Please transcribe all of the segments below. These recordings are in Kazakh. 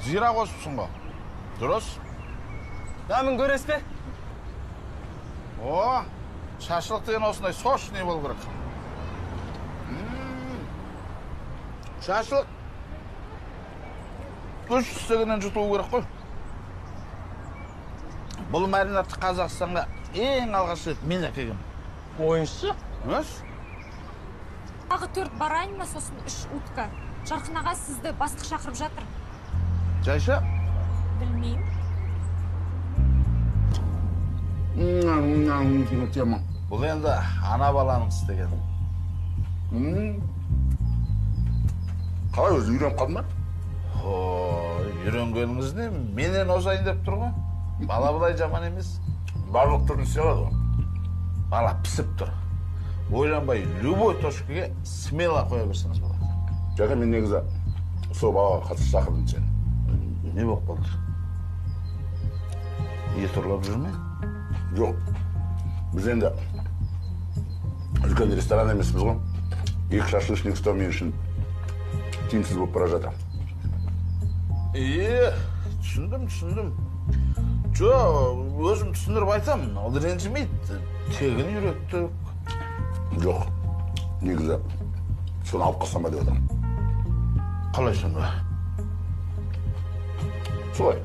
Zira қосыпсың ғой. Дұрыс? Дәмін көресіз бе? О, шашлық деген осындай сочный болу керек. Шашлық үш істегеннен жұтылу керек қой. Бұл маринадты Қазақстанға ең алғаш рет мен әкелгем. Ойыншы? Өз? Тағы 4 барайын ма, сосын 3 утка. Жарқын аға сізді басқа шақырып жатыр. Жайша? Білмеймін. Бұл енді ана баланың істеген. Қалай өзі үйреніп қалдың ба? Үйренгеніңіз не? Менен озайын деп тұр ғой. Бала бұлай жаман емес. Барлық түрін істей алады ғой. Бала пісіп тұр. Ойланбай, любой точкаға смело қоя берсеңіз болады. Жәке, мен негізі сол балаға қатысты шақырдым сені. Не болып қалды? Ет ұрлап жүр ме? Жоқ. Біз енді үлкен ресторан емеспіз ғой. Екі шашлычник ұстау мен үшін тиімсіз болып бара жатыр. Түсіндім. Жо, өзім түсіндіріп айтам, ол ренжімейді. Тегін үйреттік. Жоқ. Негізі соны алып қалсам ба деп отырмын. Қалай сонда? Солай.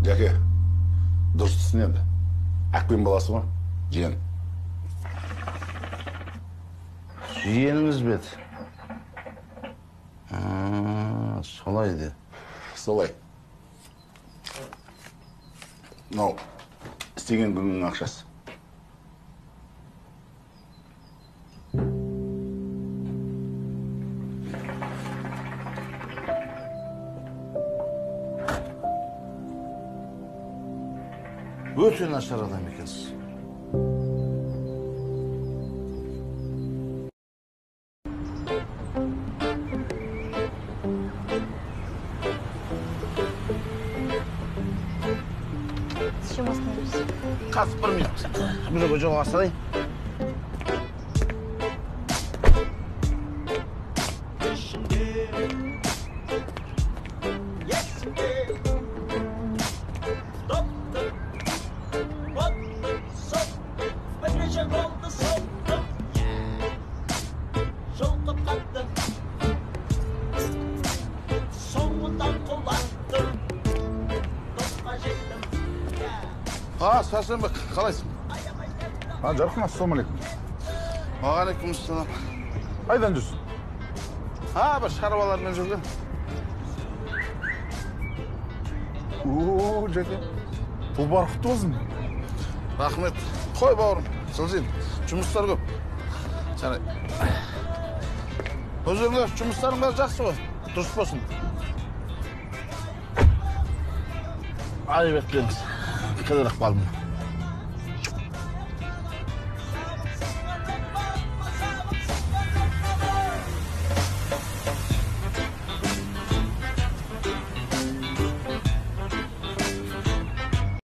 Жәке, дұрыс түсінеді. Әкпен баласы ма? Жиен. Жиеніңіз бет. Солай де. Солай. Мынау істеген күннің ақшасы. Өте нашар адам екенсіз. С чем остановились? Қазір 1 минут. Бұл жерге жолға салайын. Сәрсенбек, қалайсың? Жарқын, ассалаумалейкум. Уағалейкумассалам. Қайдан жүрсің? Бір шаруалармен жүрген. Жәке, бұл барқыт болсын. Рахмет. Қой бауырым, сылжин. Жұмыстар көп. Сәне. Өзіңдер жұмыстарың бәрі жақсы ғой. Дұрыс болсын. Айып етпеңіз. Кідіріп қалдым.